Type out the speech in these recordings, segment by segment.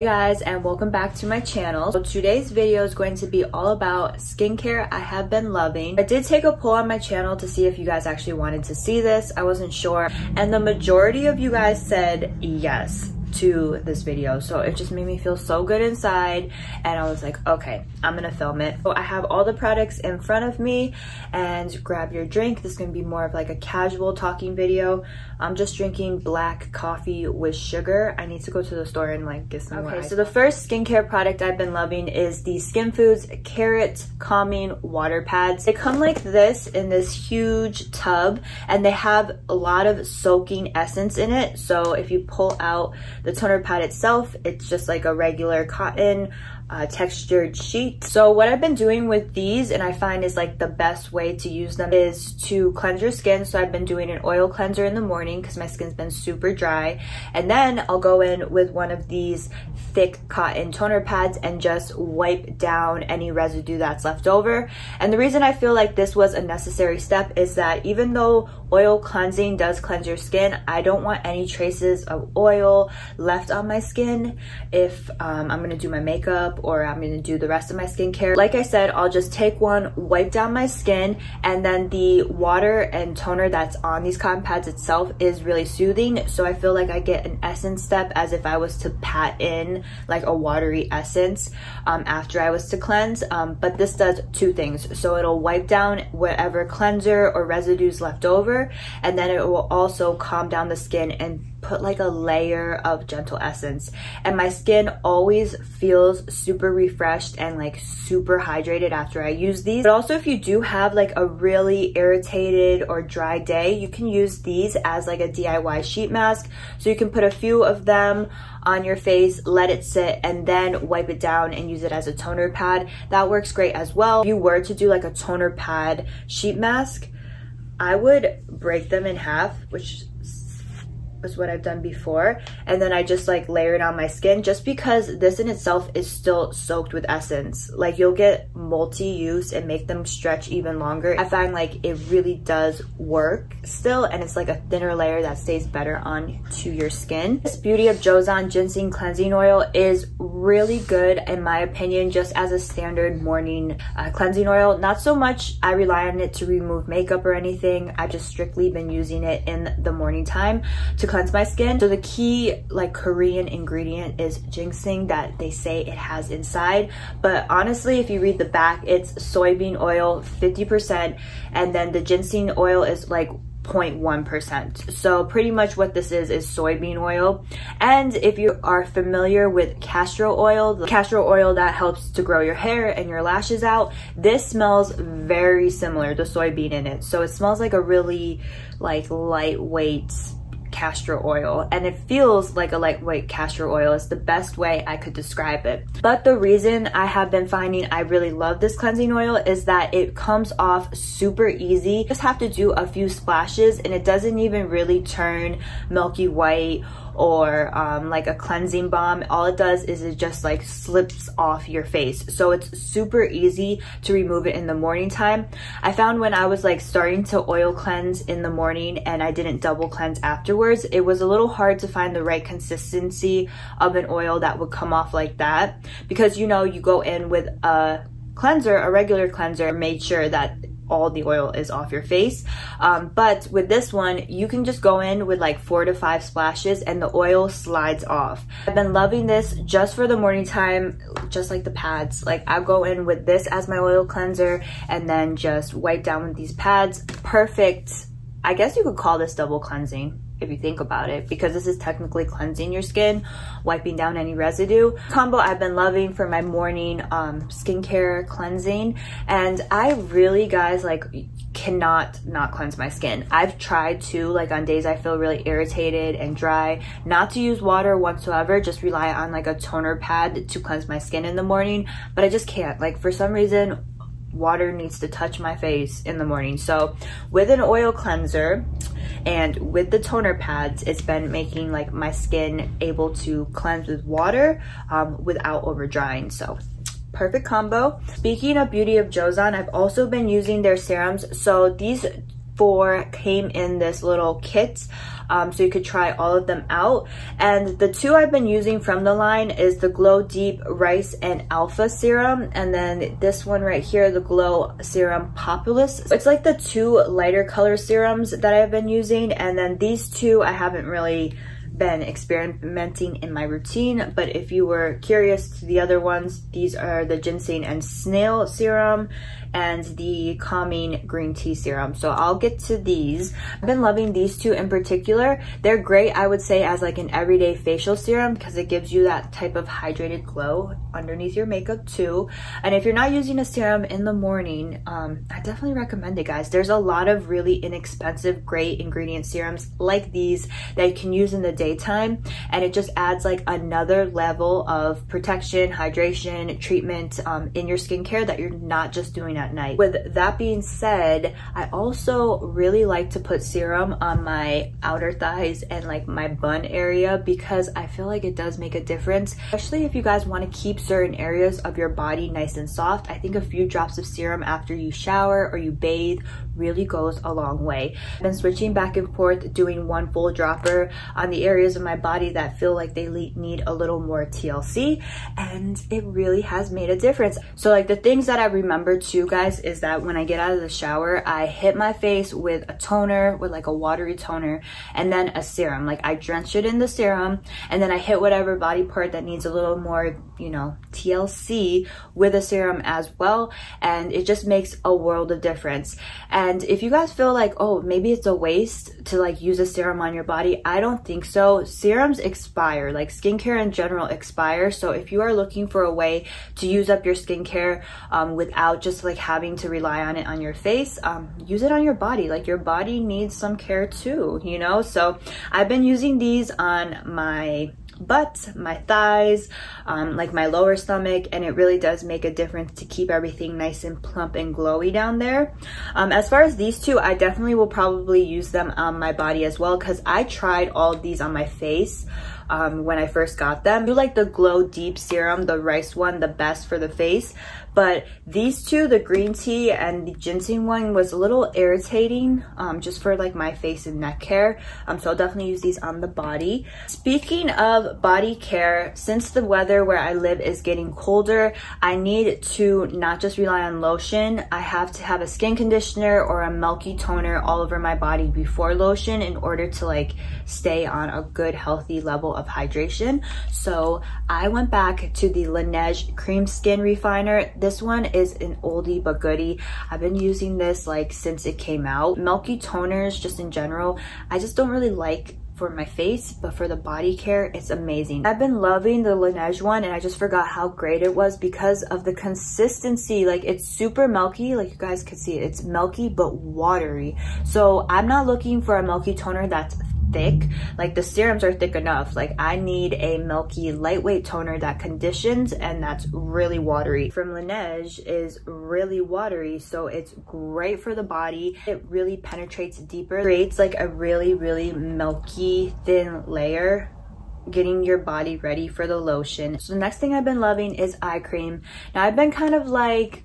Hey guys, and welcome back to my channel. So today's video is going to be all about skincare I have been loving. I did take a poll on my channel to see if you guys actually wanted to see this. I wasn't sure, and the majority of you guys said yes to this video, so it just made me feel so good inside, and I was like, okay, I'm gonna film it. So I have all the products in front of me, and grab your drink. This is gonna be more of like a casual talking video. I'm just drinking black coffee with sugar. I need to go to the store and like get some more. Okay, so the first skincare product I've been loving is the Skinfoods Carrot Calming Water Pads. They come like this in this huge tub, and they have a lot of soaking essence in it. So if you pull out the toner pad itself, it's just like a regular cotton textured sheet. So what I've been doing with these, and I find is like the best way to use them, is to cleanse your skin. So I've been doing an oil cleanser in the morning because my skin's been super dry, and then I'll go in with one of these thick cotton toner pads and just wipe down any residue that's left over. And the reason I feel like this was a necessary step is that even though oil cleansing does cleanse your skin, I don't want any traces of oil left on my skin if I'm gonna do my makeup or I'm gonna do the rest of my skincare. Like I said, I'll just take one, wipe down my skin, and then the water and toner that's on these cotton pads itself is really soothing. So I feel like I get an essence step as if I was to pat in like a watery essence after I was to cleanse. But this does two things. So it'll wipe down whatever cleanser or residues left over, and then it will also calm down the skin and put like a layer of gentle essence. And my skin always feels super refreshed and like super hydrated after I use these. But also, if you do have like a really irritated or dry day, you can use these as like a DIY sheet mask. So you can put a few of them on your face, let it sit, and then wipe it down and use it as a toner pad. That works great as well. If you were to do like a toner pad sheet mask, I would break them in half, which is what I've done before, and then I just like layer it on my skin, just because this in itself is still soaked with essence. Like, you'll get multi-use and make them stretch even longer. I find like it really does work still, and it's like a thinner layer that stays better on to your skin. This Beauty of Joseon Ginseng Cleansing Oil is really good in my opinion, just as a standard morning cleansing oil. Not so much I rely on it to remove makeup or anything. I've just strictly been using it in the morning time to cleanse my skin. So the key like Korean ingredient is ginseng that they say it has inside, but honestly if you read the back, it's soybean oil 50%, and then the ginseng oil is like 0.1%. So pretty much what this is soybean oil. And if you are familiar with castor oil, the castor oil that helps to grow your hair and your lashes out, this smells very similar to soybean in it. So it smells like a really like lightweight castor oil, and it feels like a lightweight castor oil is the best way I could describe it. But the reason I have been finding I really love this cleansing oil is that it comes off super easy. You just have to do a few splashes, and it doesn't even really turn milky white or like a cleansing balm. All it does is it just like slips off your face. So it's super easy to remove it in the morning time. I found when I was like starting to oil cleanse in the morning and I didn't double cleanse afterwards, it was a little hard to find the right consistency of an oil that would come off like that, because you know, you go in with a cleanser, a regular cleanser, made sure that all the oil is off your face. But with this one, you can just go in with like 4 to 5 splashes and the oil slides off. I've been loving this just for the morning time, just like the pads. Like, I'll go in with this as my oil cleanser and then just wipe down with these pads. Perfect. I guess you could call this double cleansing if you think about it, because this is technically cleansing your skin, wiping down any residue. Combo I've been loving for my morning skincare cleansing, and I really, guys, like cannot not cleanse my skin. I've tried to, like on days I feel really irritated and dry, not to use water whatsoever, just rely on like a toner pad to cleanse my skin in the morning, but I just can't. Like, for some reason water needs to touch my face in the morning. So with an oil cleanser and with the toner pads, it's been making like my skin able to cleanse with water without over drying. So perfect combo. Speaking of Beauty of Joseon, I've also been using their serums. So these 4 came in this little kit. so you could try all of them out. And the two I've been using from the line is the Glow Deep Rice and Alpha Serum, and then this one right here, the Glow Serum Propolis. It's like the two lighter color serums that I've been using, and then these two I haven't really been experimenting in my routine, but if you were curious to the other ones, these are the Ginseng and Snail Serum and the Calming Green Tea Serum. So I'll get to these. I've been loving these two in particular. They're great, I would say, as like an everyday facial serum because it gives you that type of hydrated glow underneath your makeup too. And if you're not using a serum in the morning, I definitely recommend it, guys. There's a lot of really inexpensive, great ingredient serums like these that you can use in the daytime, and it just adds like another level of protection, hydration, treatment in your skincare that you're not just doing at night. With that being said, I also really like to put serum on my outer thighs and like my bun area because I feel like it does make a difference, especially if you guys want to keep certain areas of your body nice and soft. I think a few drops of serum after you shower or you bathe really goes a long way. I've been switching back and forth, doing one full dropper on the areas of my body that feel like they need a little more TLC, and it really has made a difference. So like the things that I remember too, guys, is that when I get out of the shower, I hit my face with a toner, with like a watery toner, and then a serum. Like I drench it in the serum, and then I hit whatever body part that needs a little more, you know, TLC with a serum as well, and it just makes a world of difference. And if you guys feel like, oh, maybe it's a waste to like use a serum on your body, I don't think so. Serums expire, like skincare in general expire. So if you are looking for a way to use up your skincare without just like having to rely on it on your face, use it on your body. Like your body needs some care too, you know? So I've been using these on my butt, my thighs, like my lower stomach, and it really does make a difference to keep everything nice and plump and glowy down there. As far as these two, I definitely will probably use them on my body as well because I tried all of these on my face when I first got them. I do like the Glow Deep Serum, the rice one, the best for the face, but these two, the green tea and the ginseng one, was a little irritating just for like my face and neck hair, so I'll definitely use these on the body. Speaking of body care, since the weather where I live is getting colder, I need to not just rely on lotion. I have to have a skin conditioner or a milky toner all over my body before lotion in order to like stay on a good healthy level of hydration. So I went back to the Laneige Cream Skin Refiner. This one is an oldie but goodie. I've been using this like since it came out. Milky toners just in general, I just don't really like for my face, but for the body care, it's amazing. I've been loving the Laneige one, and I just forgot how great it was because of the consistency. Like it's super milky, like you guys can see, it's milky but watery. So I'm not looking for a milky toner that's thick. Like the serums are thick enough. Like I need a milky lightweight toner that conditions and that's really watery. From Laneige is really watery, so it's great for the body. It really penetrates deeper, creates like a really milky thin layer, getting your body ready for the lotion. So the next thing I've been loving is eye cream. Now I've been kind of like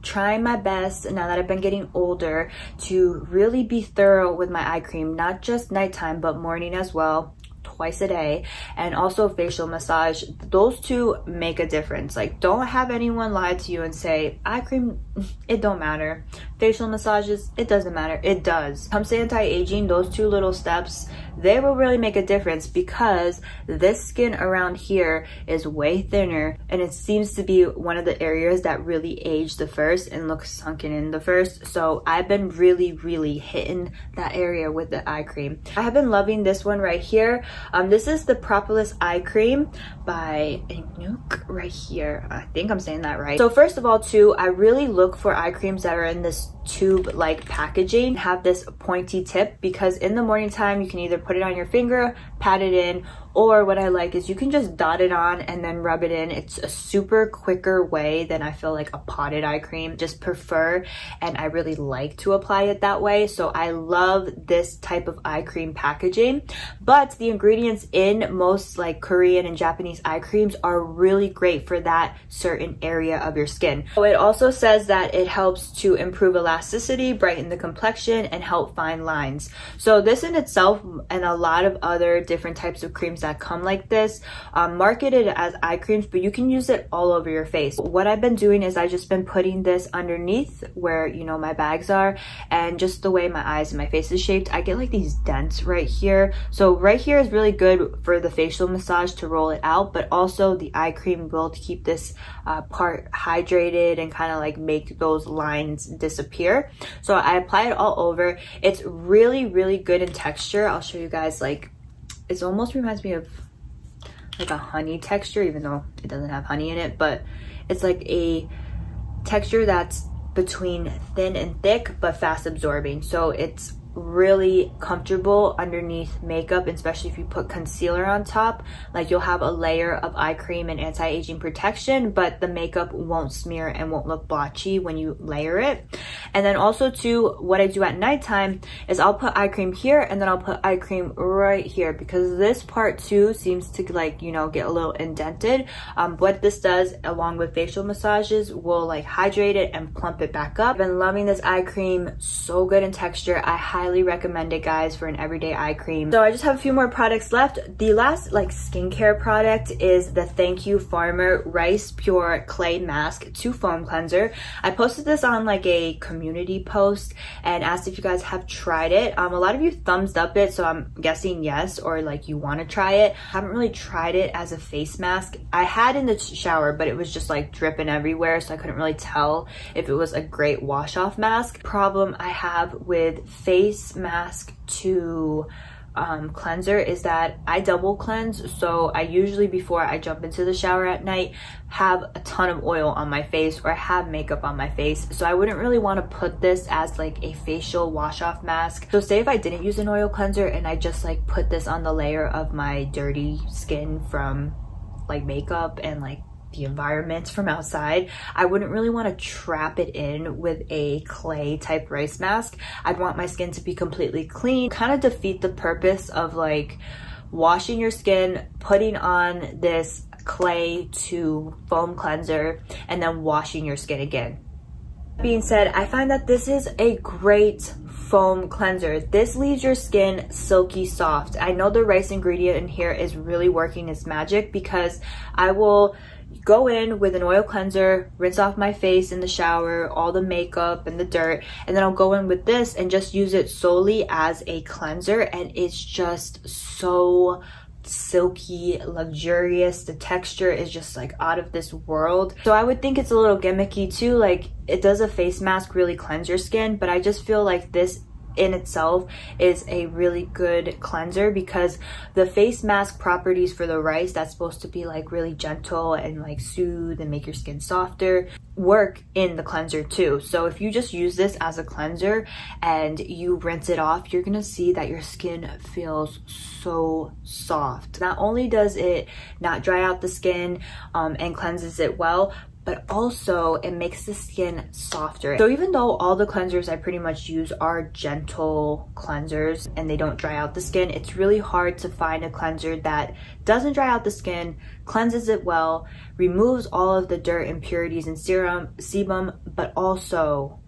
trying my best now that I've been getting older to really be thorough with my eye cream, not just nighttime but morning as well, twice a day, and also facial massage. Those two make a difference. Like don't have anyone lie to you and say eye cream, it don't matter. Facial massages, it doesn't matter. It does. Comes to anti-aging, those two little steps, they will really make a difference because this skin around here is way thinner, and it seems to be one of the areas that really age the first and looks sunken in the first. So I've been really hitting that area with the eye cream. I have been loving this one right here. This is the Propolis Eye Cream by iUNIK right here. I think I'm saying that right. So first of all too, I really look for eye creams that are in this tube like packaging, have this pointy tip, because in the morning time you can either put it on your finger, pat it in, Or what I like is you can just dot it on and then rub it in. It's a super quicker way than I feel like a potted eye cream. Just prefer, and I really like to apply it that way. So I love this type of eye cream packaging. But the ingredients in most like Korean and Japanese eye creams are really great for that certain area of your skin. So it also says that it helps to improve elasticity, brighten the complexion, and help find lines. So this in itself and a lot of other different types of creams that come like this marketed as eye creams, but you can use it all over your face. What I've been doing is I just been putting this underneath where, you know, my bags are, and just the way my eyes and my face is shaped, I get like these dents right here. So right here is really good for the facial massage to roll it out, but also the eye cream will keep this part hydrated and kind of like make those lines disappear. So I apply it all over. It's really, really good in texture. I'll show you guys, like, it almost reminds me of like a honey texture, even though it doesn't have honey in it, but it's like a texture that's between thin and thick but fast absorbing. So it's really comfortable underneath makeup, especially if you put concealer on top. Like, you'll have a layer of eye cream and anti-aging protection, but the makeup won't smear and won't look blotchy when you layer it. And then also too, what I do at nighttime is I'll put eye cream here and then I'll put eye cream right here, because this part too seems to, like, you know, get a little indented. What this does along with facial massages will like hydrate it and plump it back up. I've been loving this eye cream, so good in texture. I highly recommend it, guys, for an everyday eye cream. So I just have a few more products left. The last like skincare product is the Thank You Farmer Rice Pure Clay Mask 2 Foam Cleanser. I posted this on like a community post and asked if you guys have tried it. A lot of you thumbs up it, so I'm guessing yes, or like you want to try it. I haven't really tried it as a face mask. I had in the shower, but it was just like dripping everywhere, so I couldn't really tell if it was a great wash off mask. Problem I have with face mask to cleanser is that I double cleanse. So I usually, before I jump into the shower at night, have a ton of oil on my face or have makeup on my face. So I wouldn't really want to put this as like a facial wash off mask. So say if I didn't use an oil cleanser and I just like put this on the layer of my dirty skin from like makeup and like the environment from outside, I wouldn't really want to trap it in with a clay type rice mask. I'd want my skin to be completely clean, kind of defeat the purpose of like washing your skin, putting on this clay to foam cleanser, and then washing your skin again. That being said, I find that this is a great foam cleanser. This leaves your skin silky soft. I know the rice ingredient in here is really working its magic, because I will go in with an oil cleanser, rinse off my face in the shower, all the makeup and the dirt, and then I'll go in with this and just use it solely as a cleanser, and it's just so silky, luxurious. The texture is just like out of this world. So I would think it's a little gimmicky too, like it does a face mask really cleanse your skin, but I just feel like this in itself is a really good cleanser, because the face mask properties for the rice that's supposed to be like really gentle and like soothe and make your skin softer work in the cleanser too. So if you just use this as a cleanser and you rinse it off, you're gonna see that your skin feels so soft. Not only does it not dry out the skin and cleanses it well, but also it makes the skin softer. So even though all the cleansers I pretty much use are gentle cleansers and they don't dry out the skin, it's really hard to find a cleanser that doesn't dry out the skin, cleanses it well, removes all of the dirt, impurities, and sebum, but also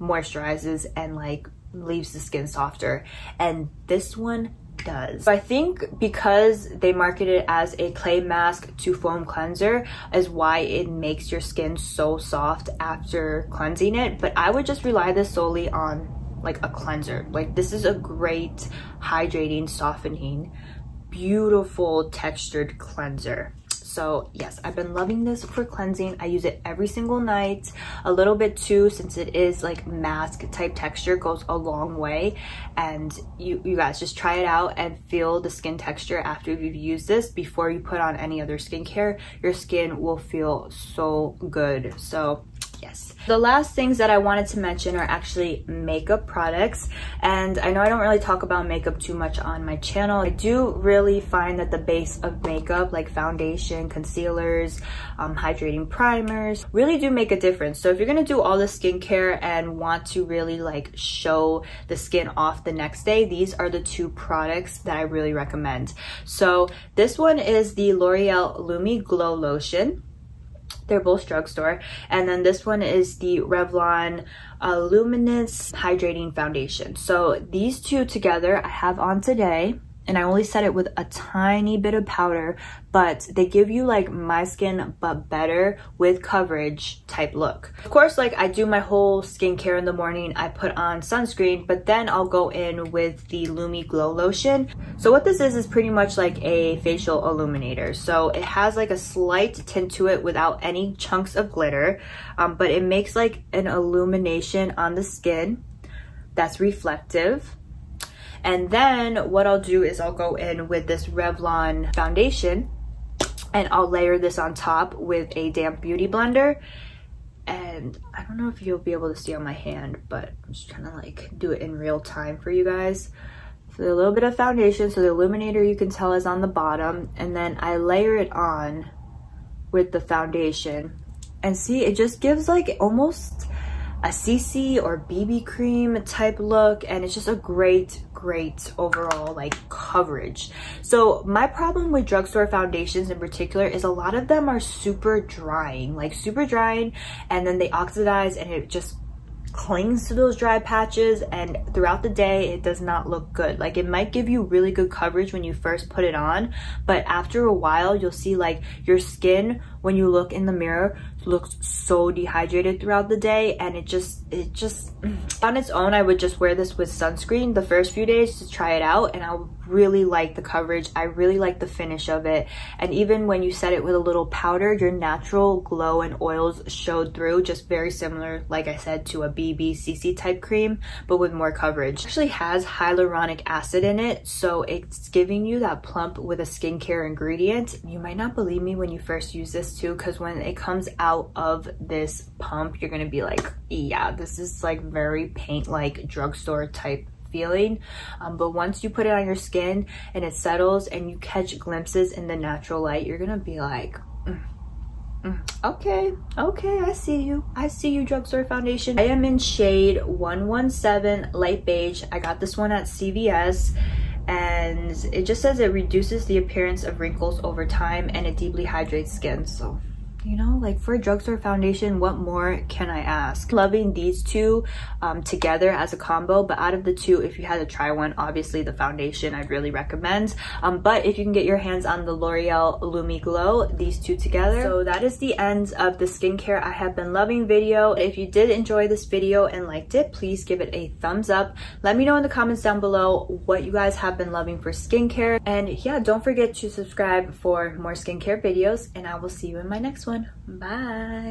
moisturizes and like leaves the skin softer. And this one does. So I think because they market it as a clay mask to foam cleanser is why it makes your skin so soft after cleansing it. But I would just rely this solely on like a cleanser. Like, this is a great hydrating, softening, beautiful textured cleanser. So yes, I've been loving this for cleansing. I use it every single night, a little bit too, since it is like mask type texture, goes a long way. And you guys just try it out and feel the skin texture after you've used this. Before you put on any other skincare, your skin will feel so good. So Yes. The last things that I wanted to mention are actually makeup products, and I know I don't really talk about makeup too much on my channel. I do really find that the base of makeup, like foundation, concealers, hydrating primers, really do make a difference. So if you're gonna do all the skincare and want to really like show the skin off the next day, these are the two products that I really recommend. So this one is the L'Oreal Lumi Glow Lotion. They're both drugstore. And then this one is the Revlon Illuminance Hydrating Foundation. So these two together I have on today, and I only set it with a tiny bit of powder, but they give you like my skin but better with coverage type look. Of course, like I do my whole skincare in the morning, I put on sunscreen, but then I'll go in with the Lumi Glow Lotion. So what this is pretty much like a facial illuminator. So it has like a slight tint to it without any chunks of glitter, but it makes like an illumination on the skin that's reflective. And then what I'll do is I'll go in with this Revlon foundation and I'll layer this on top with a damp beauty blender. And I don't know if you'll be able to see on my hand, but I'm just trying to like do it in real time for you guys. So a little bit of foundation, so the illuminator you can tell is on the bottom, and then I layer it on with the foundation. And see, it just gives like almost a CC or BB cream type look, and it's just a great overall like coverage. So my problem with drugstore foundations in particular is a lot of them are super drying, and then they oxidize and it just clings to those dry patches, and throughout the day it does not look good. Like it might give you really good coverage when you first put it on, but after a while you'll see like your skin, when you look in the mirror, looks so dehydrated throughout the day, and it just on its own I would just wear this with sunscreen the first few days to try it out, and I really like the coverage, I really like the finish of it. And even when you set it with a little powder, your natural glow and oils showed through, just very similar, like I said, to a BB CC type cream, but with more coverage. It actually has hyaluronic acid in it, so it's giving you that plump with a skincare ingredient. You might not believe me when you first use this too, because when it comes out of this pump, you're gonna be like, yeah, this is like very paint like drugstore type feeling, but once you put it on your skin and it settles and you catch glimpses in the natural light, you're gonna be like, okay, I see you drugstore foundation. I am in shade 117 Light Beige. I got this one at CVS, and it just says it reduces the appearance of wrinkles over time and it deeply hydrates skin. So, you know, like for a drugstore foundation, what more can I ask? Loving these two together as a combo, but out of the two, if you had to try one, obviously the foundation I'd really recommend. But if you can get your hands on the L'Oreal Lumi Glow, these two together. So that is the end of the skincare I have been loving video. If you did enjoy this video and liked it, please give it a thumbs up. Let me know in the comments down below what you guys have been loving for skincare. And yeah, don't forget to subscribe for more skincare videos, and I will see you in my next one. Bye.